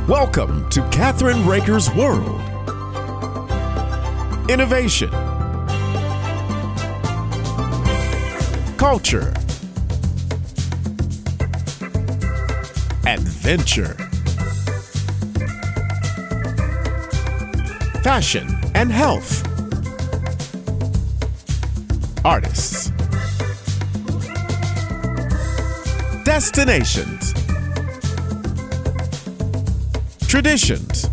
Welcome to Kathryn Raaker's World. Innovation, culture, adventure, fashion and health, artists, destinations, traditions.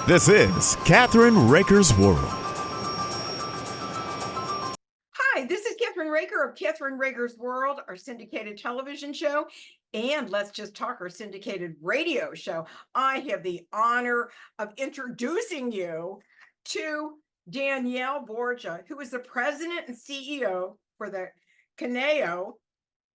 This is Kathryn Raaker's World. Hi, this is Kathryn Raaker of Kathryn Raaker's World, our syndicated television show, and Let's Just Talk, our syndicated radio show. I have the honor of introducing you to Danielle Borja, who is the president and CEO for the Conejo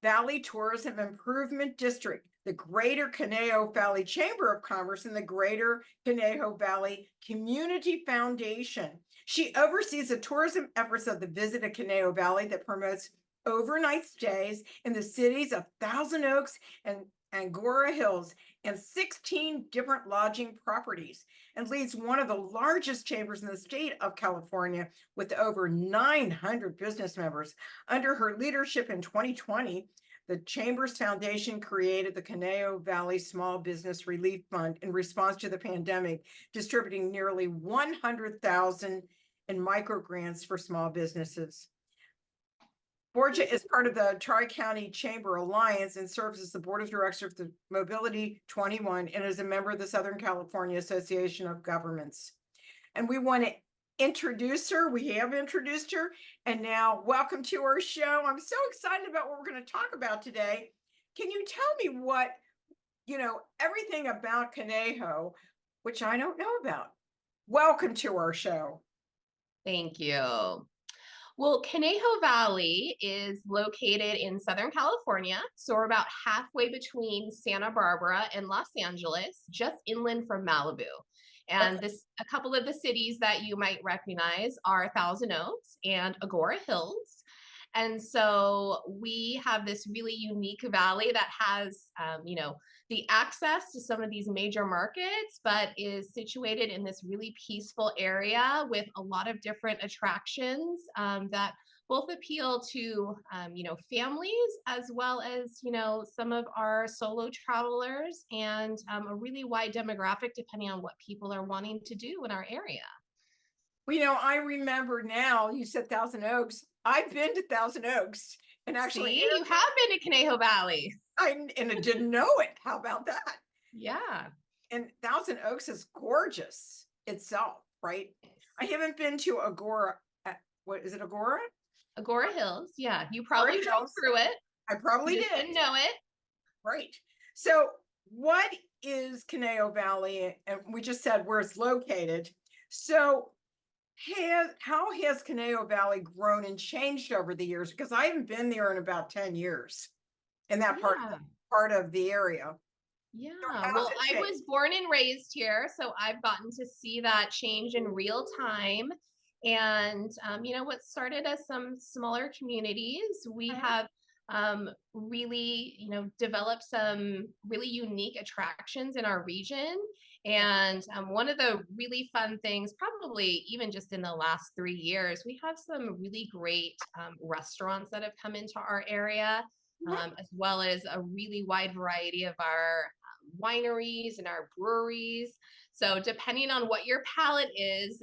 Valley Tourism Improvement District, the Greater Conejo Valley Chamber of Commerce, and the Greater Conejo Valley Community Foundation. She oversees the tourism efforts of the Visit Conejo Valley that promotes overnight stays in the cities of Thousand Oaks and Agoura Hills and 16 different lodging properties, and leads one of the largest chambers in the state of California with over 900 business members. Under her leadership in 2020, the Chamber's Foundation created the Conejo Valley Small Business Relief Fund in response to the pandemic, distributing nearly 100,000 in micro grants for small businesses. Borja is part of the Tri-County Chamber Alliance and serves as the board of directors of the Mobility 21 and is a member of the Southern California Association of Governments. And we want to introduce her. We have introduced her, and now welcome to our show. I'm so excited about what we're going to talk about today. Can you tell me what, everything about Conejo, which I don't know about? Welcome to our show. Thank you. Well, Conejo Valley is located in Southern California, so we're about halfway between Santa Barbara and Los Angeles, just inland from Malibu. And a couple of the cities that you might recognize are Thousand Oaks and Agoura Hills. And so we have this really unique valley that has, the access to some of these major markets, but is situated in this really peaceful area with a lot of different attractions that both appeal to, families as well as, some of our solo travelers and a really wide demographic depending on what people are wanting to do in our area. Well, I remember now you said Thousand Oaks. I've been to Thousand Oaks and actually you have been to Conejo Valley. And I didn't know it. How about that? Yeah. And Thousand Oaks is gorgeous itself, right? I haven't been to Agoura. What is it, Agoura? Agoura Hills. Yeah, you probably drove through it. I probably did. Didn't know it. Right. So what is Conejo Valley? And we just said where it's located. So how has Conejo Valley grown and changed over the years? Because I haven't been there in about 10 years in that part of the area. Yeah, well, I was born and raised here, so I've gotten to see that change in real time. And, what started as some smaller communities, we have really, developed some really unique attractions in our region. And one of the really fun things, probably even just in the last 3 years, we have some really great restaurants that have come into our area, as well as a really wide variety of our wineries and our breweries. So depending on what your palate is,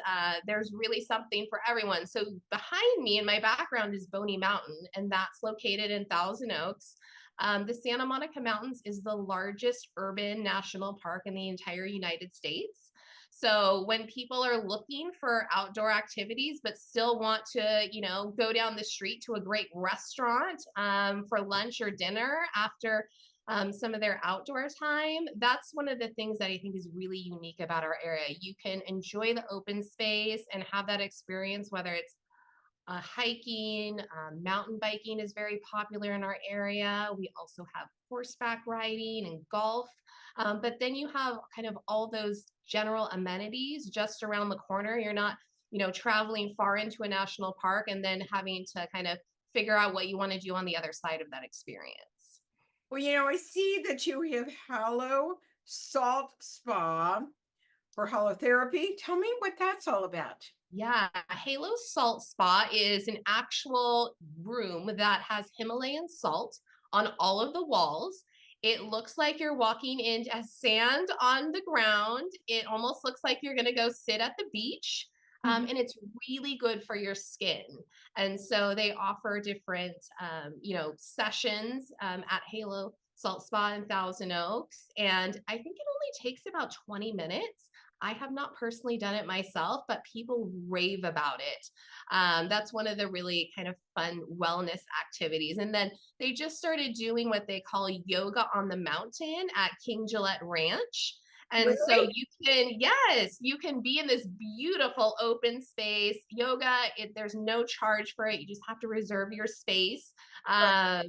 there's really something for everyone. So behind me in my background is Boney Mountain, and that's located in Thousand Oaks. The Santa Monica Mountains is the largest urban national park in the entire United States. So when people are looking for outdoor activities, but still want to, go down the street to a great restaurant for lunch or dinner after some of their outdoor time, that's one of the things that I think is really unique about our area. You can enjoy the open space and have that experience, whether it's hiking, mountain biking is very popular in our area. We also have horseback riding and golf. But then you have kind of all those general amenities just around the corner. You're not, traveling far into a national park and then having to kind of figure out what you want to do on the other side of that experience. Well, I see that you have Halo Salt Spa for halotherapy. Tell me what that's all about. Yeah, Halo Salt Spa is an actual room that has Himalayan salt on all of the walls. It looks like you're walking into sand on the ground. It almost looks like you're going to go sit at the beach. Mhm. And it's really good for your skin. And so they offer different, sessions at Halo Salt Spa in Thousand Oaks. And I think it only takes about 20 minutes. I have not personally done it myself, but people rave about it. That's one of the really kind of fun wellness activities. And then they just started doing what they call yoga on the mountain at King Gillette Ranch. And so Really? yes, you can be in this beautiful open space yoga. There's no charge for it. You just have to reserve your space. Right.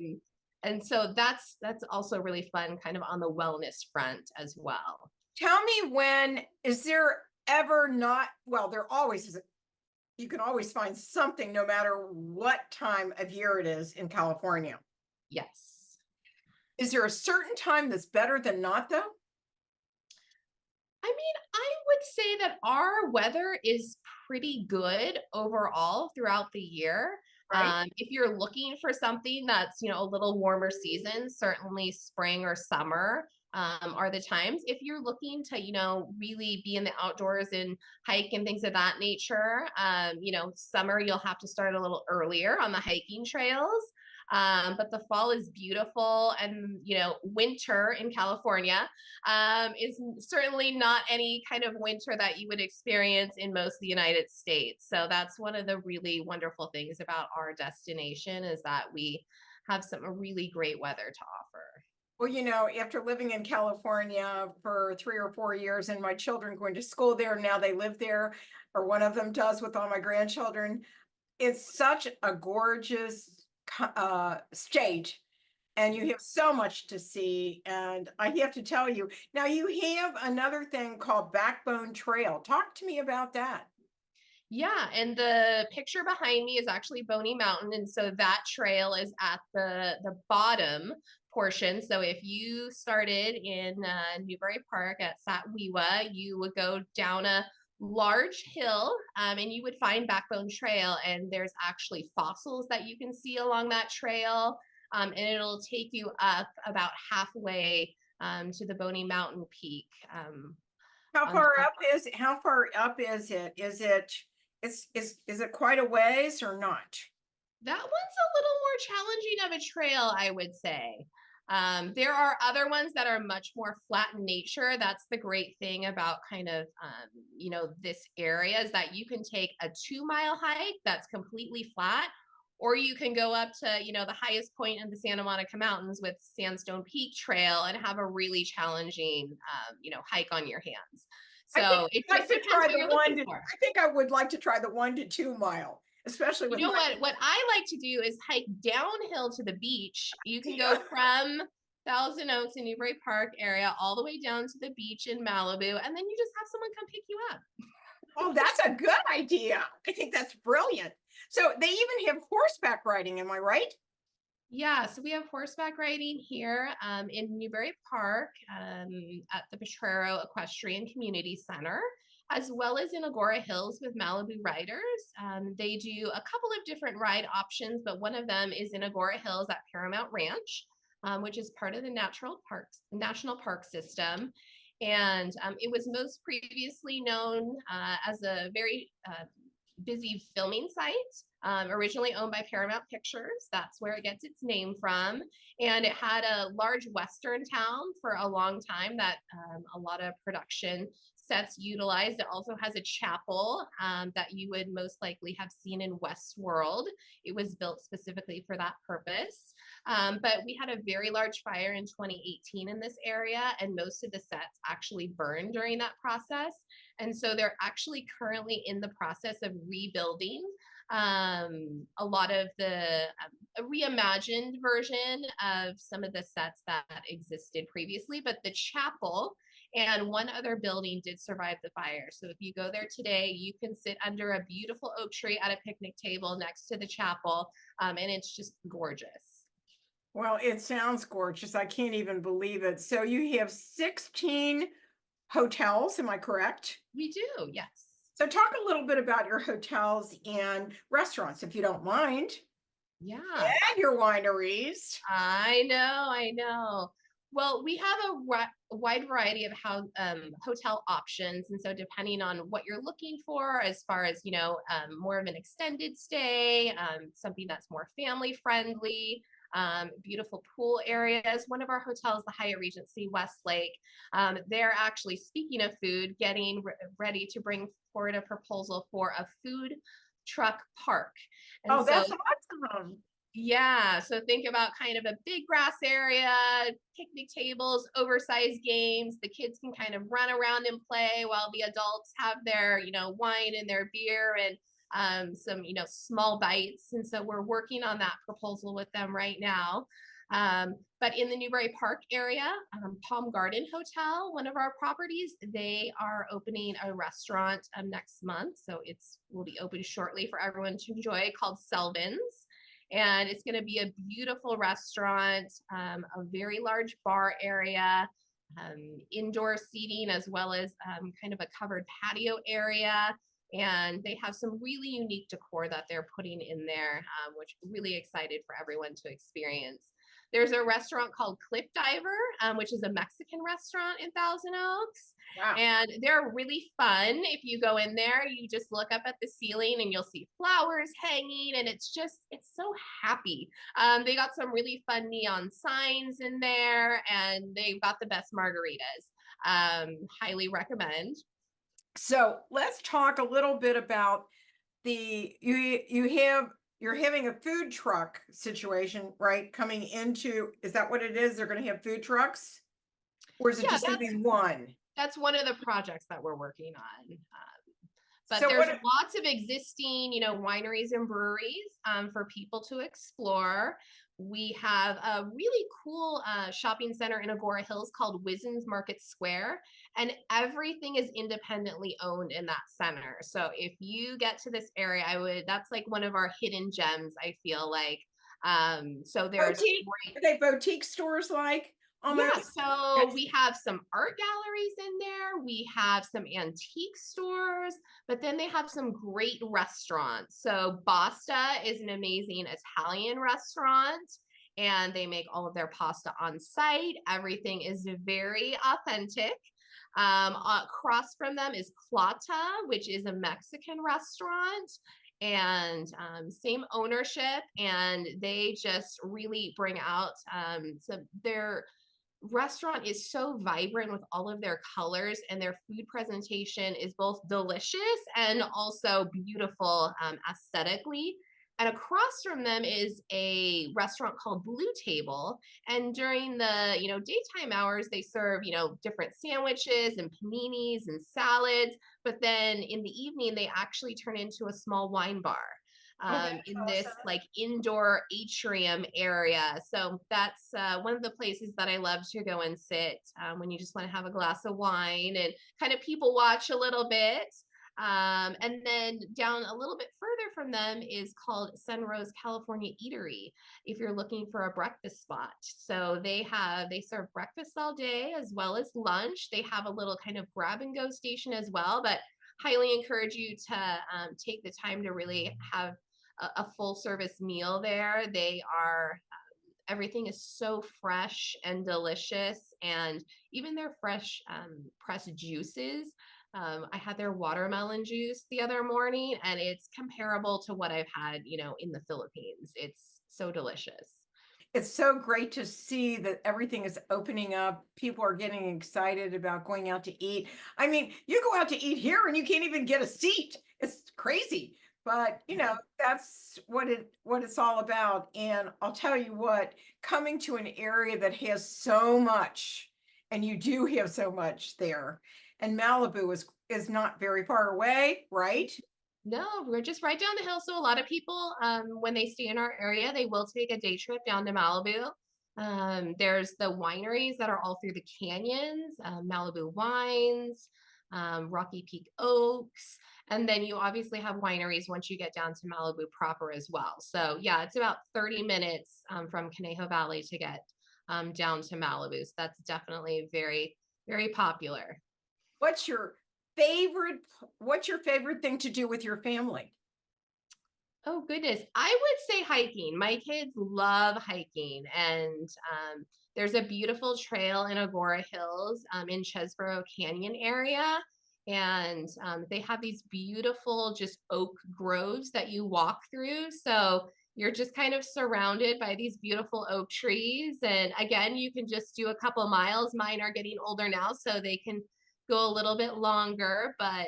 And so that's also really fun, kind of on the wellness front as well. Tell me, when is there ever not, well, there always is. You can always find something no matter what time of year it is in California. Yes. Is there a certain time that's better than not, though? I mean, I would say that our weather is pretty good overall throughout the year. Right? If you're looking for something that's, a little warmer season, certainly spring or summer are the times. If you're looking to, really be in the outdoors and hike and things of that nature, summer, you'll have to start a little earlier on the hiking trails. But the fall is beautiful, and winter in California is certainly not any kind of winter that you would experience in most of the United States. So that's one of the really wonderful things about our destination, is that we have some really great weather to offer. Well, after living in California for 3 or 4 years and my children going to school there, now they live there, or one of them does with all my grandchildren. It's such a gorgeous state, and you have so much to see. And I have to tell you, now you have another thing called Backbone Trail. Talk to me about that. Yeah, and the picture behind me is actually Boney Mountain, and so that trail is at the bottom portion. So if you started in Newbury Park at Satwewa, you would go down a large hill, and you would find Backbone Trail, and there's actually fossils that you can see along that trail, and it'll take you up about halfway to the Boney Mountain peak. How On far top. up is it? Is it quite a ways or not? That one's a little more challenging of a trail, I would say. There are other ones that are much more flat in nature. That's the great thing about kind of, this area, is that you can take a 2 mile hike that's completely flat, or you can go up to, the highest point in the Santa Monica Mountains with Sandstone Peak Trail and have a really challenging, hike on your hands. I think So it I'd like just to depends try what the you're one looking to, for. I think I would like to try the 1 to 2 mile, especially You with know my. what I like to do is hike downhill to the beach. You can go from Thousand Oaks in Newbury Park area all the way down to the beach in Malibu, and then you just have someone come pick you up. Oh, that's a good idea. I think that's brilliant. So they even have horseback riding, am I right? Yeah, so we have horseback riding here in Newbury Park at the Potrero Equestrian Community Center, as well as in Agoura Hills with Malibu Riders. They do a couple of different ride options, but one of them is in Agoura Hills at Paramount Ranch, which is part of the National Park System. And it was most previously known as a very busy filming site, originally owned by Paramount Pictures. That's where it gets its name from. And it had a large Western town for a long time that a lot of production sets utilized. It also has a chapel that you would most likely have seen in Westworld. It was built specifically for that purpose. But we had a very large fire in 2018 in this area, and most of the sets actually burned during that process. And so they're actually currently in the process of rebuilding a lot of the a reimagined version of some of the sets that existed previously. But the chapel and one other building did survive the fire. So if you go there today, you can sit under a beautiful oak tree at a picnic table next to the chapel, and it's just gorgeous. Well, it sounds gorgeous. I can't even believe it. So you have 16 hotels, am I correct? We do, yes. So talk a little bit about your hotels and restaurants, if you don't mind, Yeah, and your wineries. I know, I know. Well, we have a wide variety of hotel options, and so depending on what you're looking for, as far as more of an extended stay, something that's more family friendly, beautiful pool areas. One of our hotels, the Hyatt Regency Westlake, they're actually, speaking of food, getting ready to bring forward a proposal for a food truck park, and Oh, so that's awesome. yeah, so think about kind of a big grass area, picnic tables, oversized games. The kids can kind of run around and play while the adults have their, wine and their beer and some, small bites. And so we're working on that proposal with them right now. But in the Newbury Park area, Palm Garden Hotel, one of our properties, they are opening a restaurant next month. So it's will be open shortly for everyone to enjoy, called Selvins, and it's going to be a beautiful restaurant, a very large bar area, indoor seating, as well as kind of a covered patio area. And they have some really unique decor that they're putting in there, which really excited for everyone to experience. There's a restaurant called Cliff Diver, which is a Mexican restaurant in Thousand Oaks. Wow. And they're really fun. If you go in there, you just look up at the ceiling and you'll see flowers hanging, and it's so happy. They got some really fun neon signs in there, and they've got the best margaritas. Highly recommend. So let's talk a little bit about you're having a food truck situation, right? Coming into, is that what it is? They're going to have food trucks? Or is it Yeah, just going to be one? that's one of the projects that we're working on. But So there's lots of existing, wineries and breweries for people to explore. We have a really cool shopping center in Agoura Hills called Wizen's Market Square, and everything is independently owned in that center. So if you get to this area, that's like one of our hidden gems, I feel like. So there's boutique, are they boutique stores like almost? yeah, so we have some art galleries in there. We have some antique stores, but then they have some great restaurants. So Basta is an amazing Italian restaurant, and they make all of their pasta on site. Everything is very authentic. Across from them is Plata, which is a Mexican restaurant, and same ownership, and they just really bring out their restaurant is so vibrant with all of their colors, and their food presentation is both delicious and also beautiful aesthetically. And across from them is a restaurant called Blue Table, and during the daytime hours they serve different sandwiches and paninis and salads, but then in the evening they actually turn into a small wine bar in this like indoor atrium area. So that's one of the places that I love to go and sit when you just want to have a glass of wine and kind of people watch a little bit. And then down a little bit further from them is called Sunrose California Eatery, if you're looking for a breakfast spot. So they serve breakfast all day as well as lunch. They have a little kind of grab and go station as well, but highly encourage you to take the time to really have a full service meal there. They are everything is so fresh and delicious, and even their fresh pressed juices. I had their watermelon juice the other morning, and it's comparable to what I've had, in the Philippines. It's so delicious. It's so great to see that everything is opening up. People are getting excited about going out to eat. I mean, you go out to eat here and you can't even get a seat. It's crazy. But that's what it's all about. And I'll tell you what, coming to an area that has so much, and you do have so much there, and Malibu is not very far away, right? No, we're just right down the hill. So a lot of people, when they stay in our area, they will take a day trip down to Malibu. There's the wineries that are all through the canyons, Malibu Wines. Rocky Peak Oaks. And then you obviously have wineries once you get down to Malibu proper as well. So yeah, it's about 30 minutes from Conejo Valley to get down to Malibu. So that's definitely very, very popular. What's your favorite thing to do with your family? Oh goodness, I would say hiking. My kids love hiking, and there's a beautiful trail in Agoura Hills in Chesborough Canyon area, and they have these beautiful just oak groves that you walk through. So you're just kind of surrounded by these beautiful oak trees, and again, you can just do a couple miles. Mine are getting older now, so they can go a little bit longer, but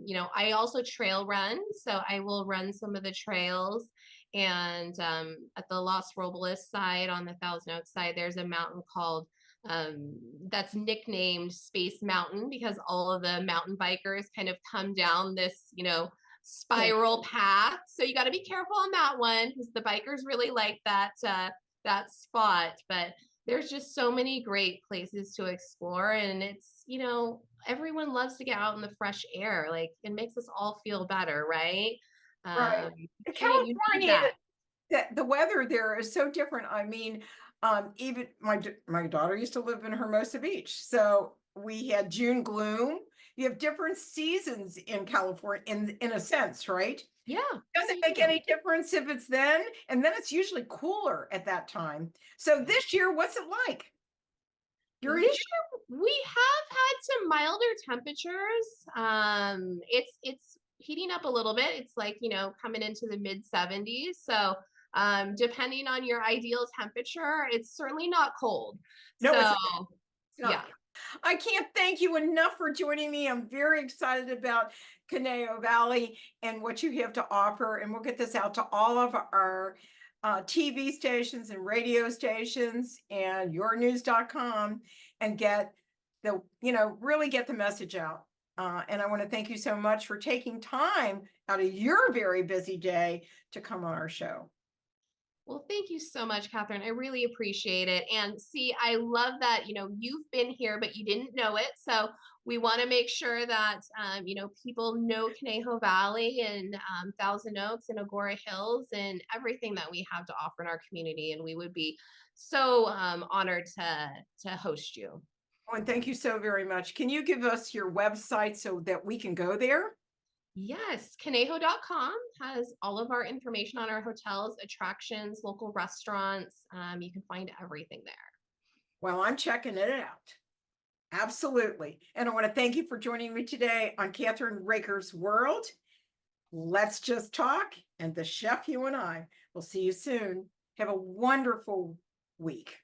you know, I also trail run, so I will run some of the trails. And at the Los Robles side, on the Thousand Oaks side, there's a mountain called that's nicknamed Space Mountain because all of the mountain bikers kind of come down this, you know, spiral path. So you got to be careful on that one because the bikers really like that spot. But there's just so many great places to explore, and it's, you know, everyone loves to get out in the fresh air. Like it makes us all feel better, right? Right. In You need California, that. the weather there is so different. I mean, even my daughter used to live in Hermosa Beach, so we had June gloom. You have different seasons in California, in a sense, right? Yeah. Does it make any difference if it's then? And then it's usually cooler at that time. So this year, what's it like? This year we have had some milder temperatures. It's heating up a little bit. It's like, you know, coming into the mid 70s. So depending on your ideal temperature, it's certainly not cold. No, so it's not. yeah. I can't thank you enough for joining me. I'm very excited about Conejo Valley and what you have to offer. And we'll get this out to all of our TV stations and radio stations and yournews.com and get the, you know, really get the message out. And I want to thank you so much for taking time out of your very busy day to come on our show. Well, thank you so much, Kathryn. I really appreciate it. And see, I love that, you know, you've been here, but you didn't know it. So we want to make sure that, you know, people know Conejo Valley and Thousand Oaks and Agoura Hills and everything that we have to offer in our community. And we would be so honored to host you. Oh, and thank you so very much. Can you give us your website so that we can go there? Yes, Conejo.com has all of our information on our hotels, attractions, local restaurants. You can find everything there. Well, I'm checking it out. Absolutely. And I want to thank you for joining me today on Kathryn Raaker's World. Let's just talk. And the chef, you and I will see you soon. Have a wonderful week.